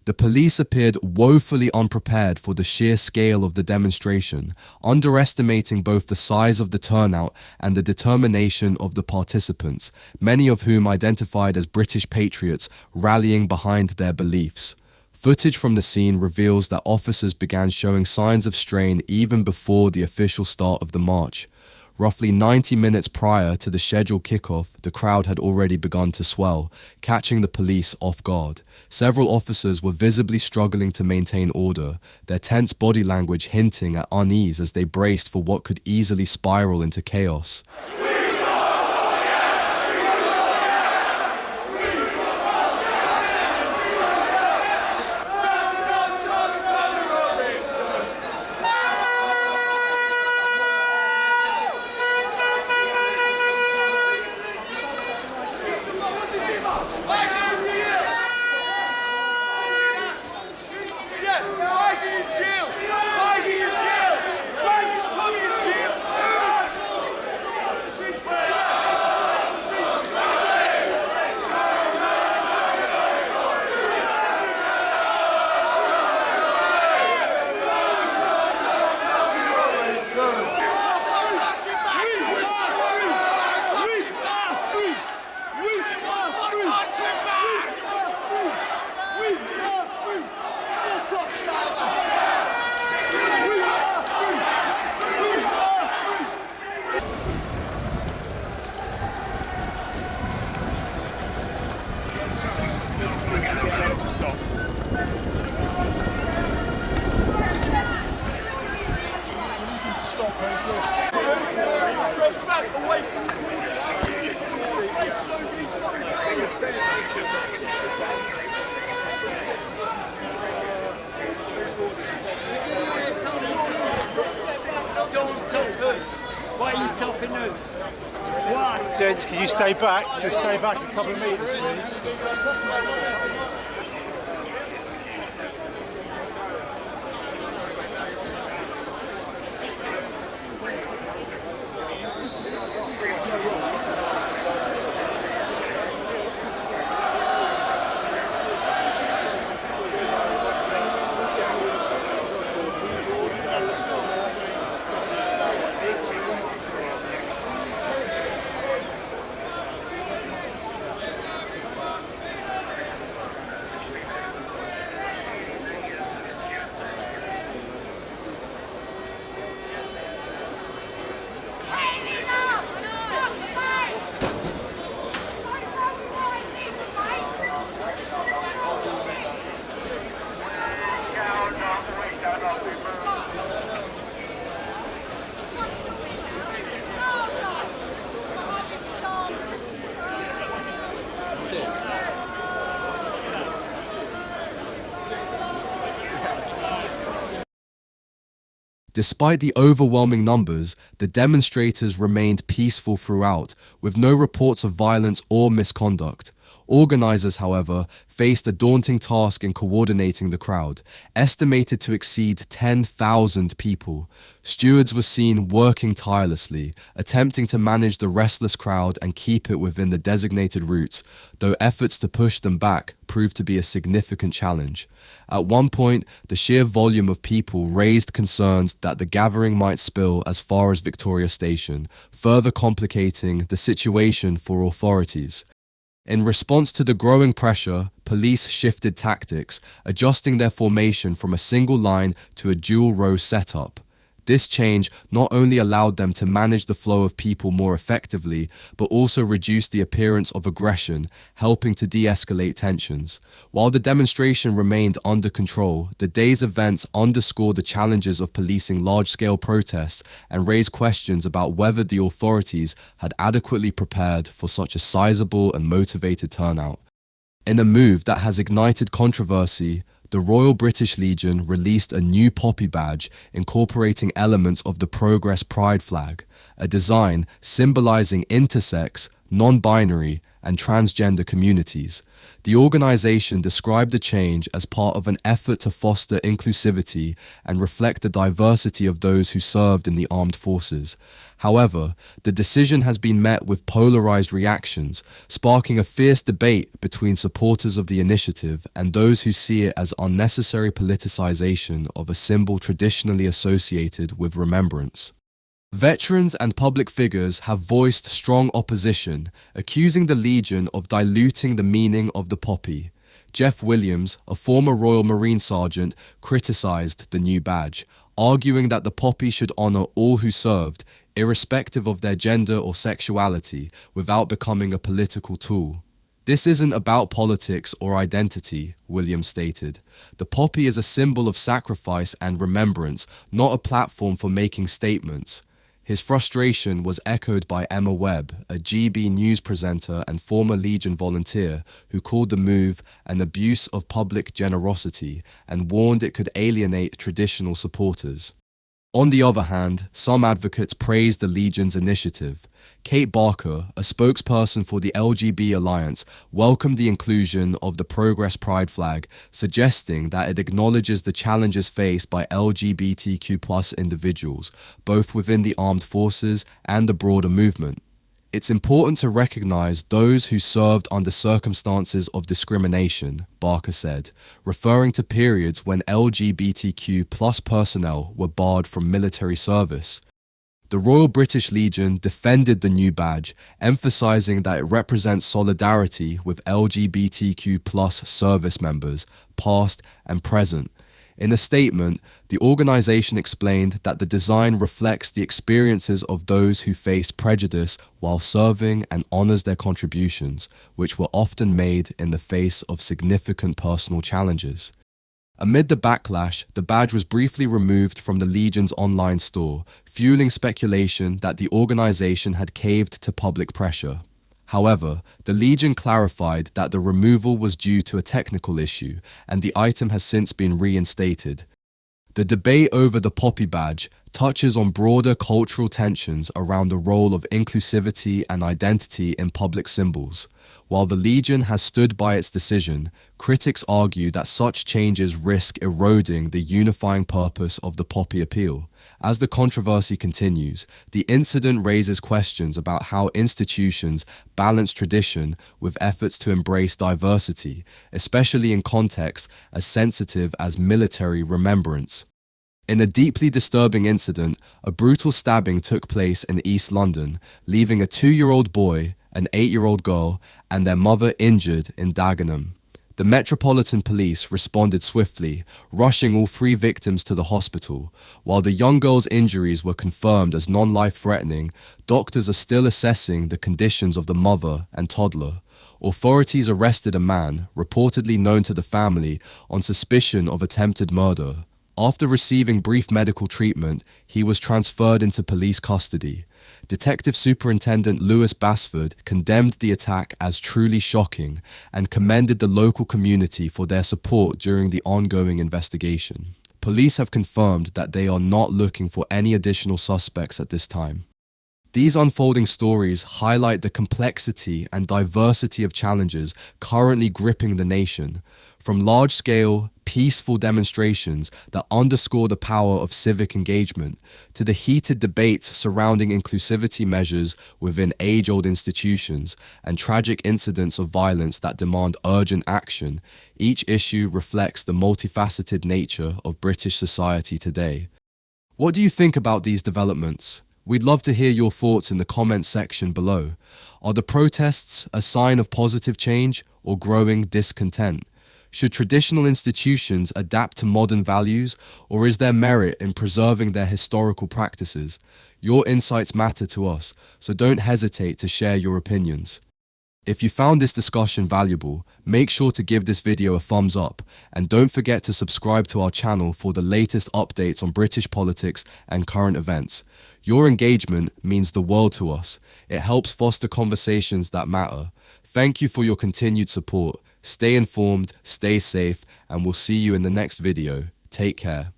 The police appeared woefully unprepared for the sheer scale of the demonstration, underestimating both the size of the turnout and the determination of the participants, many of whom identified as British patriots rallying behind their beliefs. Footage from the scene reveals that officers began showing signs of strain even before the official start of the march. Roughly 90 minutes prior to the scheduled kickoff, the crowd had already begun to swell, catching the police off guard. Several officers were visibly struggling to maintain order, their tense body language hinting at unease as they braced for what could easily spiral into chaos. Why are you stopping us? Why? Gents, can you stay back? Just stay back a couple of metres, please. Despite the overwhelming numbers, the demonstrators remained peaceful throughout, with no reports of violence or misconduct. Organizers, however, faced a daunting task in coordinating the crowd, estimated to exceed 10,000 people. Stewards were seen working tirelessly, attempting to manage the restless crowd and keep it within the designated routes, though efforts to push them back proved to be a significant challenge. At one point, the sheer volume of people raised concerns that the gathering might spill as far as Victoria Station, further complicating the situation for authorities. In response to the growing pressure, police shifted tactics, adjusting their formation from a single line to a dual-row setup. This change not only allowed them to manage the flow of people more effectively, but also reduced the appearance of aggression, helping to de-escalate tensions. While the demonstration remained under control, the day's events underscored the challenges of policing large-scale protests and raised questions about whether the authorities had adequately prepared for such a sizable and motivated turnout. In a move that has ignited controversy, the Royal British Legion released a new poppy badge incorporating elements of the Progress Pride flag, a design symbolizing intersex, non-binary, and transgender communities. The organization described the change as part of an effort to foster inclusivity and reflect the diversity of those who served in the armed forces. However, the decision has been met with polarized reactions, sparking a fierce debate between supporters of the initiative and those who see it as unnecessary politicization of a symbol traditionally associated with remembrance. Veterans and public figures have voiced strong opposition, accusing the Legion of diluting the meaning of the poppy. Jeff Williams, a former Royal Marine Sergeant, criticized the new badge, arguing that the poppy should honor all who served, irrespective of their gender or sexuality, without becoming a political tool. "This isn't about politics or identity," Williams stated. "The poppy is a symbol of sacrifice and remembrance, not a platform for making statements." His frustration was echoed by Emma Webb, a GB News presenter and former Legion volunteer, who called the move an abuse of public generosity and warned it could alienate traditional supporters. On the other hand, some advocates praised the Legion's initiative. Kate Barker, a spokesperson for the LGB Alliance, welcomed the inclusion of the Progress Pride flag, suggesting that it acknowledges the challenges faced by LGBTQ+ individuals, both within the armed forces and the broader movement. "It's important to recognize those who served under circumstances of discrimination," Barker said, referring to periods when LGBTQ+ personnel were barred from military service. The Royal British Legion defended the new badge, emphasizing that it represents solidarity with LGBTQ+ service members, past and present. In a statement, the organization explained that the design reflects the experiences of those who faced prejudice while serving and honors their contributions, which were often made in the face of significant personal challenges. Amid the backlash, the badge was briefly removed from the Legion's online store, fueling speculation that the organization had caved to public pressure. However, the Legion clarified that the removal was due to a technical issue, and the item has since been reinstated. The debate over the poppy badge touches on broader cultural tensions around the role of inclusivity and identity in public symbols. While the Legion has stood by its decision, critics argue that such changes risk eroding the unifying purpose of the poppy appeal. As the controversy continues, the incident raises questions about how institutions balance tradition with efforts to embrace diversity, especially in contexts as sensitive as military remembrance. In a deeply disturbing incident, a brutal stabbing took place in East London, leaving a 2-year-old boy, an 8-year-old girl, and their mother injured in Dagenham. The Metropolitan Police responded swiftly, rushing all 3 victims to the hospital. While the young girl's injuries were confirmed as non-life-threatening, doctors are still assessing the conditions of the mother and toddler. Authorities arrested a man, reportedly known to the family, on suspicion of attempted murder. After receiving brief medical treatment, he was transferred into police custody. Detective Superintendent Lewis Basford condemned the attack as truly shocking and commended the local community for their support during the ongoing investigation. Police have confirmed that they are not looking for any additional suspects at this time. These unfolding stories highlight the complexity and diversity of challenges currently gripping the nation, from large-scale, peaceful demonstrations that underscore the power of civic engagement, to the heated debates surrounding inclusivity measures within age-old institutions and tragic incidents of violence that demand urgent action. Each issue reflects the multifaceted nature of British society today. What do you think about these developments? We'd love to hear your thoughts in the comments section below. Are the protests a sign of positive change or growing discontent? Should traditional institutions adapt to modern values, or is there merit in preserving their historical practices? Your insights matter to us, so don't hesitate to share your opinions. If you found this discussion valuable, make sure to give this video a thumbs up, and don't forget to subscribe to our channel for the latest updates on British politics and current events. Your engagement means the world to us. It helps foster conversations that matter. Thank you for your continued support. Stay informed, stay safe, and we'll see you in the next video. Take care.